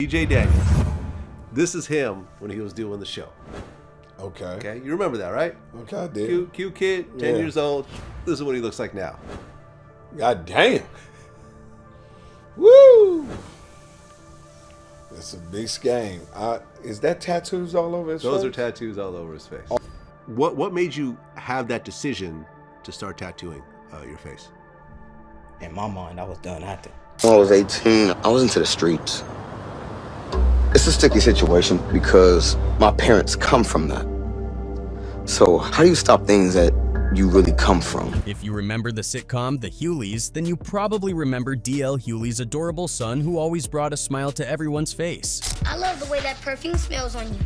DJ Daniels. This is him when he was doing the show. Okay, you remember that, right? Okay, I did. Cute kid, 10 years old. This is what he looks like now. God damn. Woo! It's a big scheme. Is that tattoos all over his face? Those are tattoos all over his face. What made you have that decision to start tattooing your face? In my mind, I was done acting. When I was 18, I was into the streets. It's a sticky situation because my parents come from that. So how do you stop things that you really come from? If you remember the sitcom The Hughleys, then you probably remember D.L. Hughley's adorable son who always brought a smile to everyone's face. I love the way that perfume smells on you.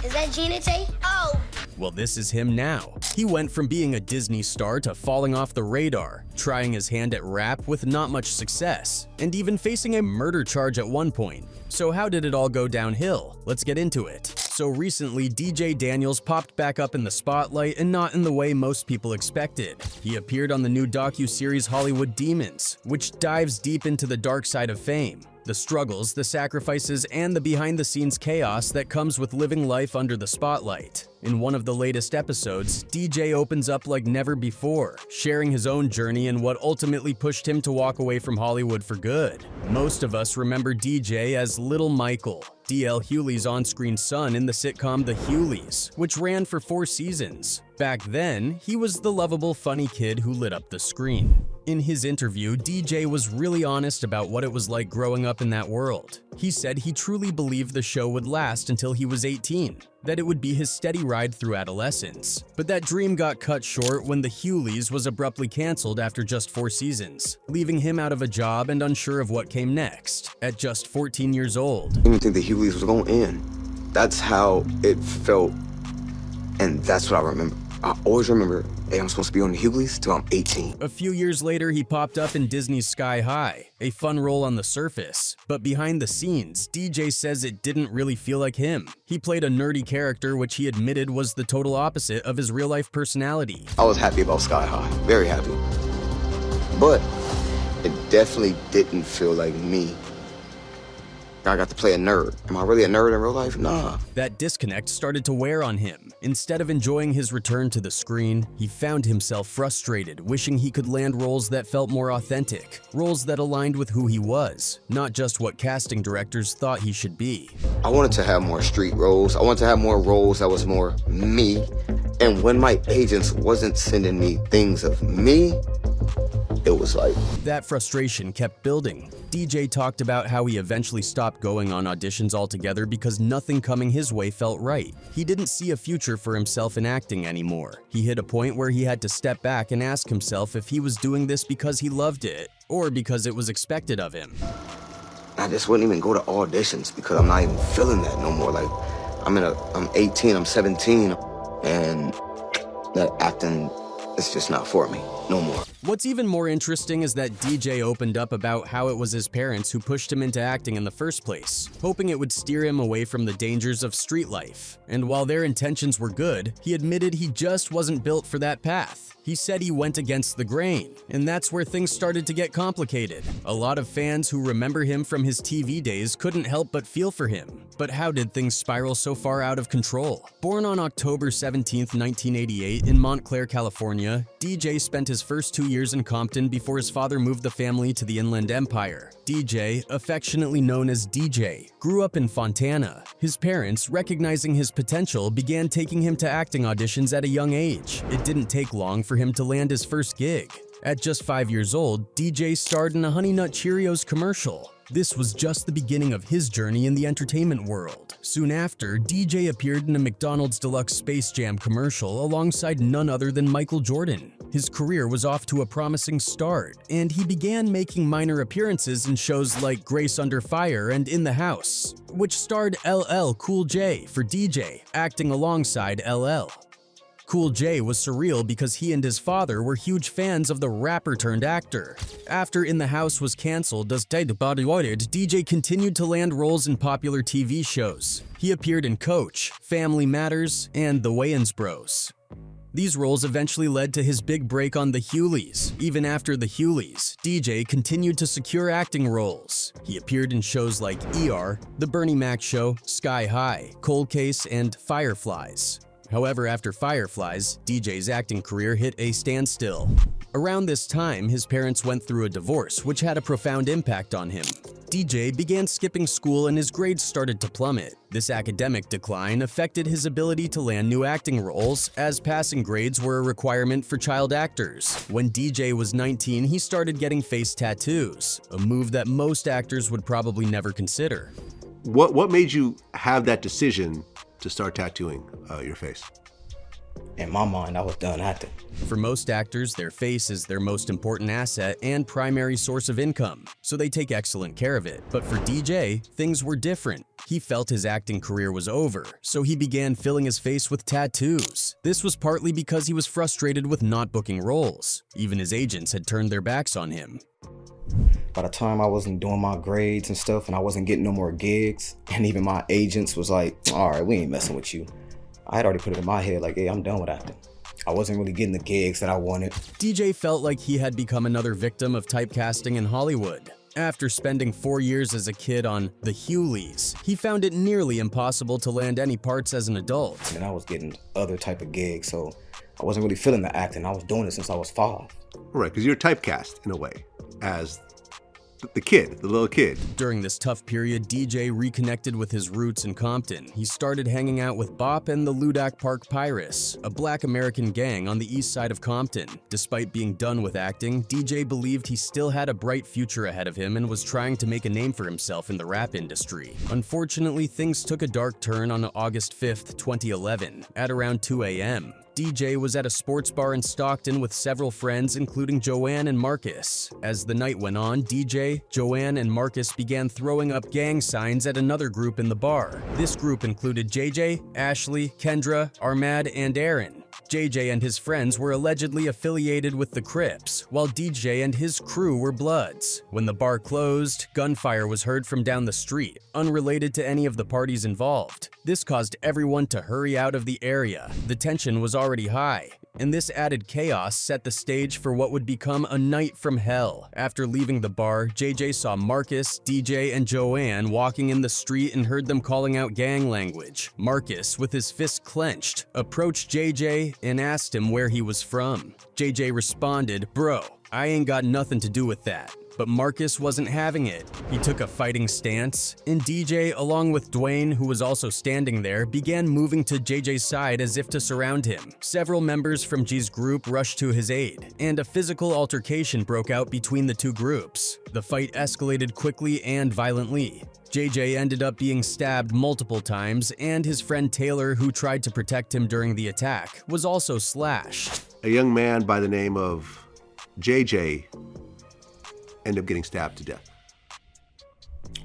Is that Gina Tay? Oh! Well, this is him now. He went from being a Disney star to falling off the radar, trying his hand at rap with not much success, and even facing a murder charge at one point. So how did it all go downhill? Let's get into it. So recently, DJ Daniels popped back up in the spotlight, and not in the way most people expected. He appeared on the new docu-series Hollywood Demons, which dives deep into the dark side of fame. The struggles, the sacrifices, and the behind-the-scenes chaos that comes with living life under the spotlight. In one of the latest episodes, DJ opens up like never before, sharing his own journey and what ultimately pushed him to walk away from Hollywood for good. Most of us remember DJ as Little Michael, D.L. Hughley's on-screen son in the sitcom The Hughleys, which ran for 4 seasons. Back then, he was the lovable, funny kid who lit up the screen. In his interview, DJ was really honest about what it was like growing up in that world. He said he truly believed the show would last until he was 18, that it would be his steady ride through adolescence. But that dream got cut short when The Hughleys was abruptly canceled after just 4 seasons, leaving him out of a job and unsure of what came next, at just 14 years old. I didn't even think the Hugleys was going to end. That's how it felt, and that's what I remember. I always remember, hey, I'm supposed to be on the Hugleys till I'm 18. A few years later, he popped up in Disney's Sky High, a fun role on the surface. But behind the scenes, DJ says it didn't really feel like him. He played a nerdy character which he admitted was the total opposite of his real-life personality. I was happy about Sky High, very happy. But it definitely didn't feel like me. I got to play a nerd. Am I really a nerd in real life? Nah. That disconnect started to wear on him. Instead of enjoying his return to the screen, he found himself frustrated, wishing he could land roles that felt more authentic, roles that aligned with who he was, not just what casting directors thought he should be. I wanted to have more street roles. I wanted to have more roles that was more me. And when my agents wasn't sending me things of me, it was like... That frustration kept building. DJ talked about how he eventually stopped going on auditions altogether because nothing coming his way felt right. He didn't see a future for himself in acting anymore. He hit a point where he had to step back and ask himself if he was doing this because he loved it, or because it was expected of him. I just wouldn't even go to auditions because I'm not even feeling that no more. Like, I'm 18, I'm 17, and that acting is just not for me no more. What's even more interesting is that DJ opened up about how it was his parents who pushed him into acting in the first place, hoping it would steer him away from the dangers of street life. And while their intentions were good, he admitted he just wasn't built for that path. He said he went against the grain, and that's where things started to get complicated. A lot of fans who remember him from his TV days couldn't help but feel for him. But how did things spiral so far out of control? Born on October 17, 1988 in Montclair, California, DJ spent his first 2 years in Compton before his father moved the family to the Inland Empire. DJ, affectionately known as DJ, grew up in Fontana. His parents, recognizing his potential, began taking him to acting auditions at a young age. It didn't take long for him to land his first gig. At just 5 years old, DJ starred in a Honey Nut Cheerios commercial. This was just the beginning of his journey in the entertainment world. Soon after, DJ appeared in a McDonald's Deluxe Space Jam commercial alongside none other than Michael Jordan. His career was off to a promising start, and he began making minor appearances in shows like Grace Under Fire and In the House, which starred LL Cool J for DJ, acting alongside LL. Cool J was surreal because he and his father were huge fans of the rapper-turned-actor. After In the House was canceled as DJ continued to land roles in popular TV shows. He appeared in Coach, Family Matters, and The Wayans Bros. These roles eventually led to his big break on The Huleys. Even after The Huleys, DJ continued to secure acting roles. He appeared in shows like ER, The Bernie Mac Show, Sky High, Cold Case, and Fireflies. However, after Fireflies, DJ's acting career hit a standstill. Around this time, his parents went through a divorce, which had a profound impact on him. DJ began skipping school and his grades started to plummet. This academic decline affected his ability to land new acting roles, as passing grades were a requirement for child actors. When DJ was 19, he started getting face tattoos, a move that most actors would probably never consider. What made you have that decision to start tattooing your face? In my mind, I was done acting. For most actors, their face is their most important asset and primary source of income, so they take excellent care of it. But for DJ, things were different. He felt his acting career was over, so he began filling his face with tattoos. This was partly because he was frustrated with not booking roles. Even his agents had turned their backs on him. By the time I wasn't doing my grades and stuff and I wasn't getting no more gigs, and even my agents was like, all right, we ain't messing with you. I had already put it in my head like, hey, I'm done with acting. I wasn't really getting the gigs that I wanted. DJ felt like he had become another victim of typecasting in Hollywood. After spending 4 years as a kid on The Huleys, he found it nearly impossible to land any parts as an adult. And I was getting other type of gigs, so I wasn't really feeling the acting. I was doing it since I was 5. Right, because you're typecast in a way as the little kid. During this tough period, DJ reconnected with his roots in Compton. He started hanging out with Bop and the Ludak Park Pirates, a black American gang on the east side of Compton. Despite being done with acting, DJ believed he still had a bright future ahead of him and was trying to make a name for himself in the rap industry. Unfortunately, things took a dark turn on August 5th, 2011, at around 2 a.m. DJ was at a sports bar in Stockton with several friends, including Joanne and Marcus. As the night went on, DJ, Joanne, and Marcus began throwing up gang signs at another group in the bar. This group included JJ, Ashley, Kendra, Armad, and Aaron. JJ and his friends were allegedly affiliated with the Crips, while DJ and his crew were Bloods. When the bar closed, gunfire was heard from down the street, unrelated to any of the parties involved. This caused everyone to hurry out of the area. The tension was already high, and this added chaos set the stage for what would become a night from hell. After leaving the bar, JJ saw Marcus, DJ, and Joanne walking in the street and heard them calling out gang language. Marcus, with his fists clenched, approached JJ and asked him where he was from. JJ responded, "Bro, I ain't got nothing to do with that." But Marcus wasn't having it. He took a fighting stance, and DJ, along with Dwayne, who was also standing there, began moving to JJ's side as if to surround him. Several members from G's group rushed to his aid, and a physical altercation broke out between the two groups. The fight escalated quickly and violently. JJ ended up being stabbed multiple times, and his friend Taylor, who tried to protect him during the attack, was also slashed. A young man by the name of JJ ended up getting stabbed to death.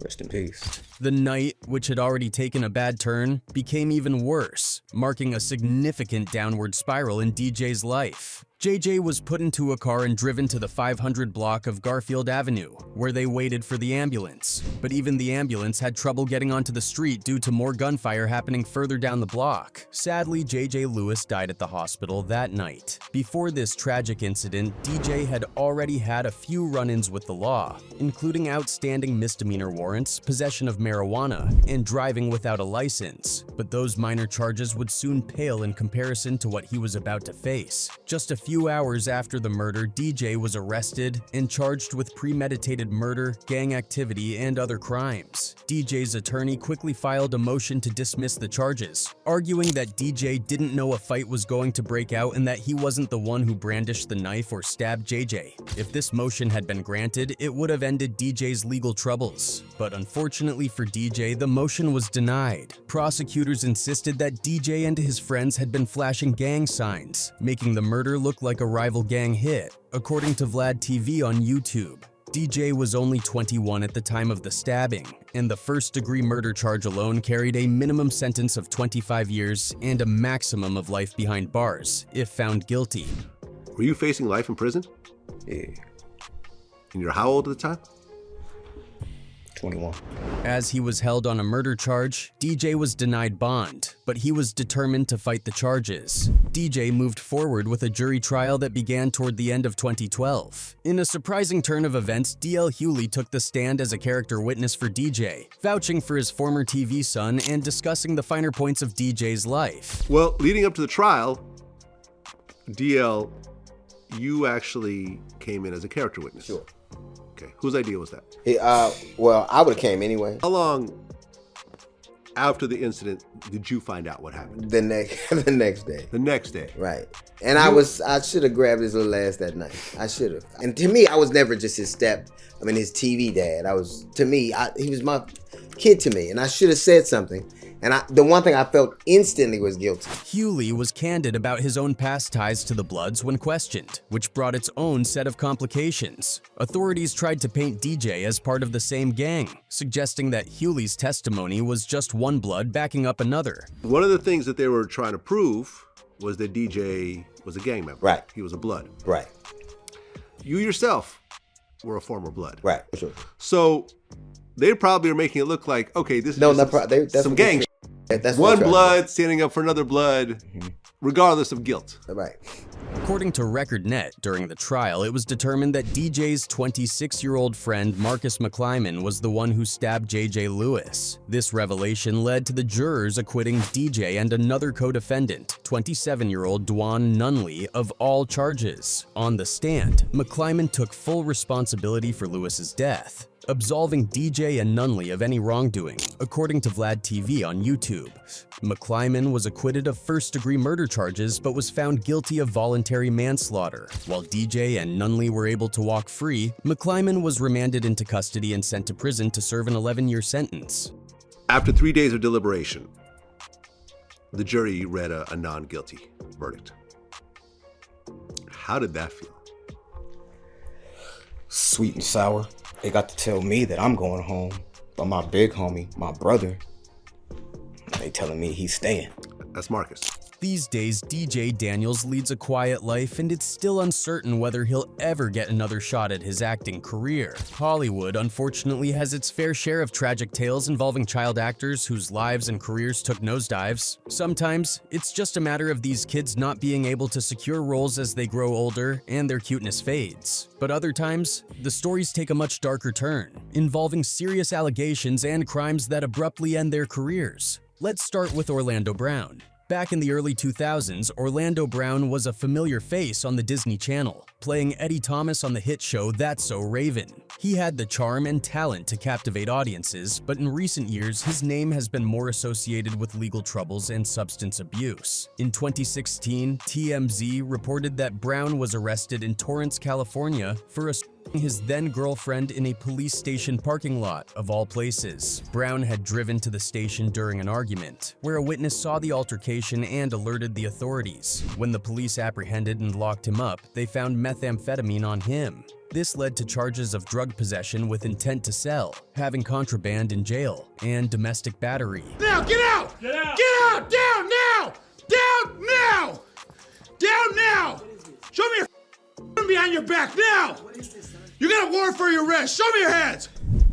Rest in peace. The night, which had already taken a bad turn, became even worse, marking a significant downward spiral in DJ's life. JJ was put into a car and driven to the 500 block of Garfield Avenue, where they waited for the ambulance. But even the ambulance had trouble getting onto the street due to more gunfire happening further down the block. Sadly, JJ Lewis died at the hospital that night. Before this tragic incident, DJ had already had a few run-ins with the law, including outstanding misdemeanor warrants, possession of marijuana, and driving without a license. But those minor charges would soon pale in comparison to what he was about to face. Just a few hours after the murder, DJ was arrested and charged with premeditated murder, gang activity, and other crimes. DJ's attorney quickly filed a motion to dismiss the charges, arguing that DJ didn't know a fight was going to break out and that he wasn't the one who brandished the knife or stabbed JJ. If this motion had been granted, it would have ended DJ's legal troubles. But unfortunately for DJ, the motion was denied. Prosecutors insisted that DJ and his friends had been flashing gang signs, making the murder look like a rival gang hit. According to Vlad TV on YouTube, DJ was only 21 at the time of the stabbing, and the first-degree murder charge alone carried a minimum sentence of 25 years and a maximum of life behind bars, if found guilty. Were you facing life in prison? Yeah. And you're how old at the time? 21. As he was held on a murder charge, DJ was denied bond, but he was determined to fight the charges. DJ moved forward with a jury trial that began toward the end of 2012. In a surprising turn of events, D.L. Hewley took the stand as a character witness for DJ, vouching for his former TV son and discussing the finer points of DJ's life. Well, leading up to the trial, DL, you actually came in as a character witness. Sure. Okay. Whose idea was that? Well, I would have came anyway. How long after the incident did you find out what happened? The next day. The next day. Right. And I should have grabbed his little ass that night. I should have. And to me, I was never just his his TV dad. He was my kid to me, and I should have said something. And the one thing I felt instantly was guilty. Hewley was candid about his own past ties to the Bloods when questioned, which brought its own set of complications. Authorities tried to paint DJ as part of the same gang, suggesting that Hewley's testimony was just one Blood backing up another. One of the things that they were trying to prove was that DJ was a gang member. Right. He was a Blood. Right. You yourself were a former Blood. Right. For sure. So they probably are making it look like, okay, this is that's some gang shit. That's One Blood standing up for another Blood, regardless of guilt. Right. According to RecordNet, during the trial, it was determined that DJ's 26-year-old friend Marcus McClyman was the one who stabbed JJ Lewis. This revelation led to the jurors acquitting DJ and another co-defendant, 27-year-old Dwan Nunley, of all charges. On the stand, McClyman took full responsibility for Lewis's death, absolving DJ and Nunley of any wrongdoing, according to Vlad TV on YouTube. McClyman was acquitted of first-degree murder charges but was found guilty of voluntary manslaughter. While DJ and Nunley were able to walk free, McClyman was remanded into custody and sent to prison to serve an 11-year sentence. After 3 days of deliberation, the jury read a non-guilty verdict. How did that feel? Sweet and sour. They got to tell me that I'm going home, but my big homie, my brother, they telling me he's staying. That's Marcus. These days, DJ Daniels leads a quiet life, and it's still uncertain whether he'll ever get another shot at his acting career. Hollywood, unfortunately, has its fair share of tragic tales involving child actors whose lives and careers took nosedives. Sometimes, it's just a matter of these kids not being able to secure roles as they grow older and their cuteness fades. But other times, the stories take a much darker turn, involving serious allegations and crimes that abruptly end their careers. Let's start with Orlando Brown. Back in the early 2000s, Orlando Brown was a familiar face on the Disney Channel, playing Eddie Thomas on the hit show That's So Raven. He had the charm and talent to captivate audiences, but in recent years, his name has been more associated with legal troubles and substance abuse. In 2016, TMZ reported that Brown was arrested in Torrance, California for assaulting his then-girlfriend in a police station parking lot, of all places. Brown had driven to the station during an argument, where a witness saw the altercation and alerted the authorities. When the police apprehended and locked him up, they found methamphetamine on him. This led to charges of drug possession with intent to sell, having contraband in jail, and domestic battery. Now, get out! Get out! Get out! Down now! Down now! Down now! Show me your behind your back now! You got a warrant for your arrest! Show me your hands!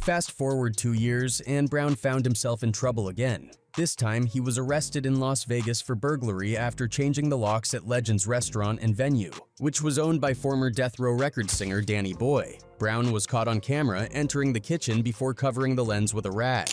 Fast forward 2 years, and Brown found himself in trouble again. This time, he was arrested in Las Vegas for burglary after changing the locks at Legends Restaurant and Venue, which was owned by former Death Row Records singer Danny Boy. Brown was caught on camera entering the kitchen before covering the lens with a rag.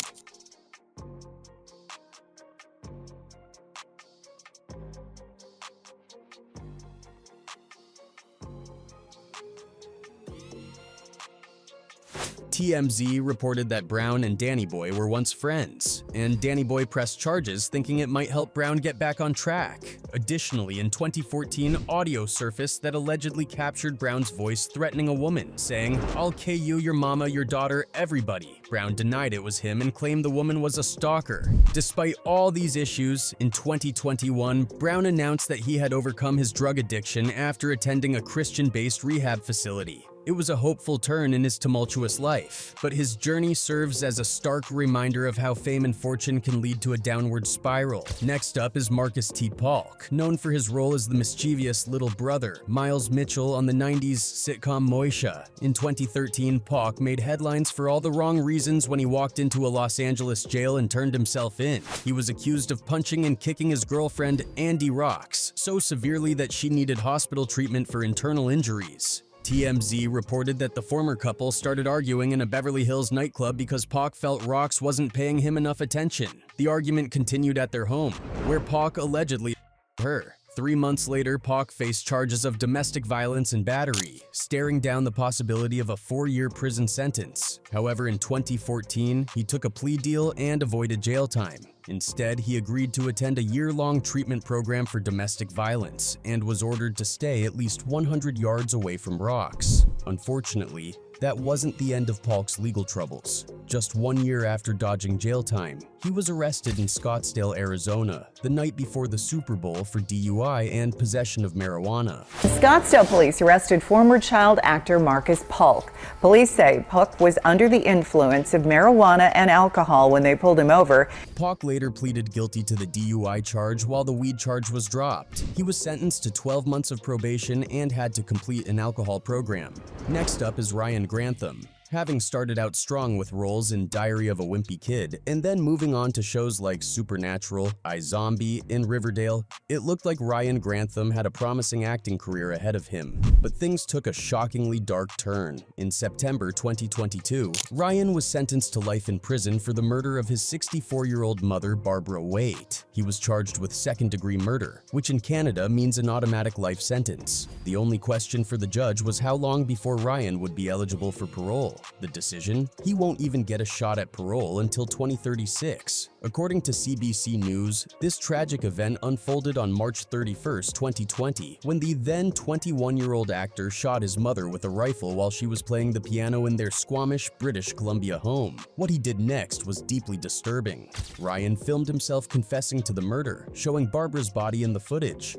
TMZ reported that Brown and Danny Boy were once friends, and Danny Boy pressed charges thinking it might help Brown get back on track. Additionally, in 2014, audio surfaced that allegedly captured Brown's voice threatening a woman, saying, "I'll KU your mama, your daughter, everybody." Brown denied it was him and claimed the woman was a stalker. Despite all these issues, in 2021, Brown announced that he had overcome his drug addiction after attending a Christian-based rehab facility. It was a hopeful turn in his tumultuous life, but his journey serves as a stark reminder of how fame and fortune can lead to a downward spiral. Next up is Marcus T. Paulk, known for his role as the mischievous little brother, Miles Mitchell, on the 90s sitcom Moesha. In 2013, Paulk made headlines for all the wrong reasons when he walked into a Los Angeles jail and turned himself in. He was accused of punching and kicking his girlfriend, Andy Rocks, so severely that she needed hospital treatment for internal injuries. TMZ reported that the former couple started arguing in a Beverly Hills nightclub because Paulk felt Rocks wasn't paying him enough attention. The argument continued at their home, where Paulk allegedly her. 3 months later, Paulk faced charges of domestic violence and battery, staring down the possibility of a 4-year prison sentence. However, in 2014, he took a plea deal and avoided jail time. Instead, he agreed to attend a year-long treatment program for domestic violence and was ordered to stay at least 100 yards away from Rocks. Unfortunately, that wasn't the end of Paulk's legal troubles. Just 1 year after dodging jail time, he was arrested in Scottsdale, Arizona, the night before the Super Bowl for DUI and possession of marijuana. Scottsdale police arrested former child actor Marcus Paulk. Police say Paulk was under the influence of marijuana and alcohol when they pulled him over. Paulk later pleaded guilty to the DUI charge while the weed charge was dropped. He was sentenced to 12 months of probation and had to complete an alcohol program. Next up is Ryan Grantham. Having started out strong with roles in Diary of a Wimpy Kid and then moving on to shows like Supernatural, iZombie, and Riverdale, it looked like Ryan Grantham had a promising acting career ahead of him. But things took a shockingly dark turn. In September 2022, Ryan was sentenced to life in prison for the murder of his 64-year-old mother, Barbara Waite. He was charged with second-degree murder, which in Canada means an automatic life sentence. The only question for the judge was how long before Ryan would be eligible for parole. The decision? He won't even get a shot at parole until 2036. According to CBC News, this tragic event unfolded on March 31, 2020, when the then 21-year-old actor shot his mother with a rifle while she was playing the piano in their Squamish, British Columbia home. What he did next was deeply disturbing. Ryan filmed himself confessing to the murder, showing Barbara's body in the footage.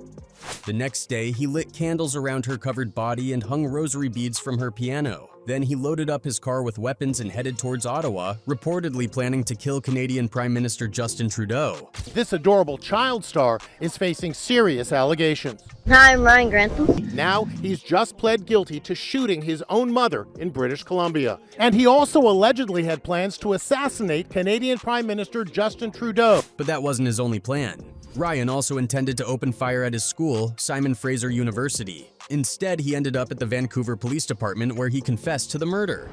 The next day, he lit candles around her covered body and hung rosary beads from her piano. Then he loaded up his car with weapons and headed towards Ottawa, reportedly planning to kill Canadian Prime Minister Justin Trudeau. This adorable child star is facing serious allegations. Hi, I'm Ryan Grantham. Now he's just pled guilty to shooting his own mother in British Columbia. And he also allegedly had plans to assassinate Canadian Prime Minister Justin Trudeau. But that wasn't his only plan. Ryan also intended to open fire at his school, Simon Fraser University. Instead, he ended up at the Vancouver Police Department where he confessed to the murder.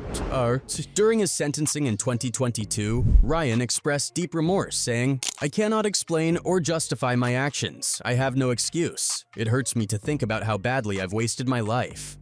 During his sentencing in 2022, Ryan expressed deep remorse, saying, "I cannot explain or justify my actions. I have no excuse. It hurts me to think about how badly I've wasted my life."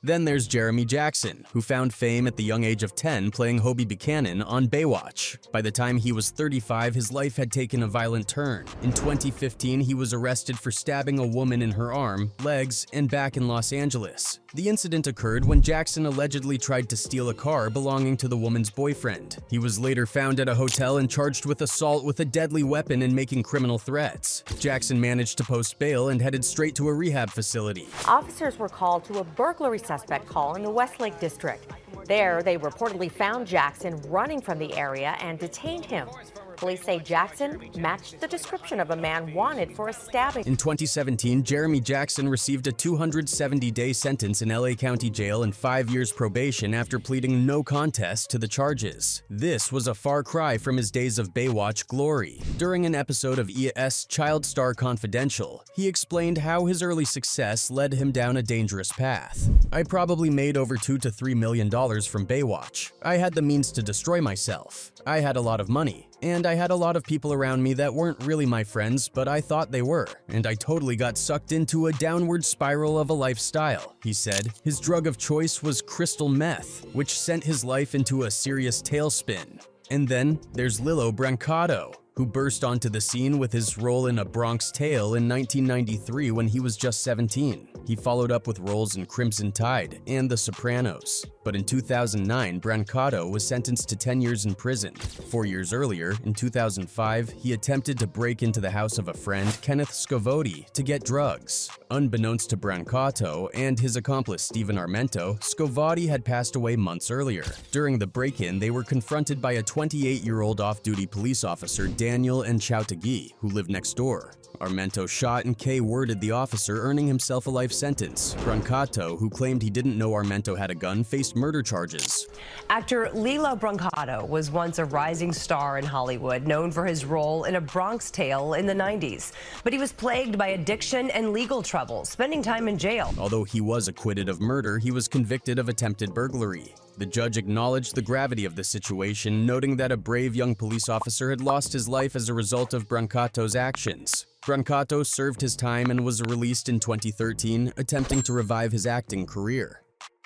Then there's Jeremy Jackson, who found fame at the young age of 10 playing Hobie Buchanan on Baywatch. By the time he was 35, his life had taken a violent turn. In 2015, he was arrested for stabbing a woman in her arm, legs, and back in Los Angeles. The incident occurred when Jackson allegedly tried to steal a car belonging to the woman's boyfriend. He was later found at a hotel and charged with assault with a deadly weapon and making criminal threats. Jackson managed to post bail and headed straight to a rehab facility. Officers were called to a burglary suspect call in the Westlake district. There, they reportedly found Jackson running from the area and detained him. Police say Jackson matched the description of a man wanted for a stabbing. In 2017, Jeremy Jackson received a 270-day sentence in LA County Jail and 5 years probation after pleading no contest to the charges. This was a far cry from his days of Baywatch glory. During an episode of ES Child Star Confidential, he explained how his early success led him down a dangerous path. "I probably made over $2 to $3 million from Baywatch. I had the means to destroy myself. I had a lot of money. And I had a lot of people around me that weren't really my friends, but I thought they were, and I totally got sucked into a downward spiral of a lifestyle," he said. His drug of choice was crystal meth, which sent his life into a serious tailspin. And then there's Lillo Brancato, who burst onto the scene with his role in A Bronx Tale in 1993 when he was just 17. He followed up with roles in Crimson Tide and The Sopranos. But in 2009, Brancato was sentenced to 10 years in prison. 4 years earlier, in 2005, he attempted to break into the house of a friend, Kenneth Scovodi, to get drugs. Unbeknownst to Brancato and his accomplice Stephen Armento, Scovodi had passed away months earlier. During the break-in, they were confronted by a 28-year-old off-duty police officer, Daniel Enchautagui, who lived next door. Armento shot and K-worded the officer, earning himself a life sentence. Brancato, who claimed he didn't know Armento had a gun, faced murder charges. Actor Lillo Brancato was once a rising star in Hollywood, known for his role in A Bronx Tale in the 90s. But he was plagued by addiction and legal trouble, spending time in jail. Although he was acquitted of murder, he was convicted of attempted burglary. The judge acknowledged the gravity of the situation, noting that a brave young police officer had lost his life as a result of Brancato's actions. Brancato served his time and was released in 2013, attempting to revive his acting career.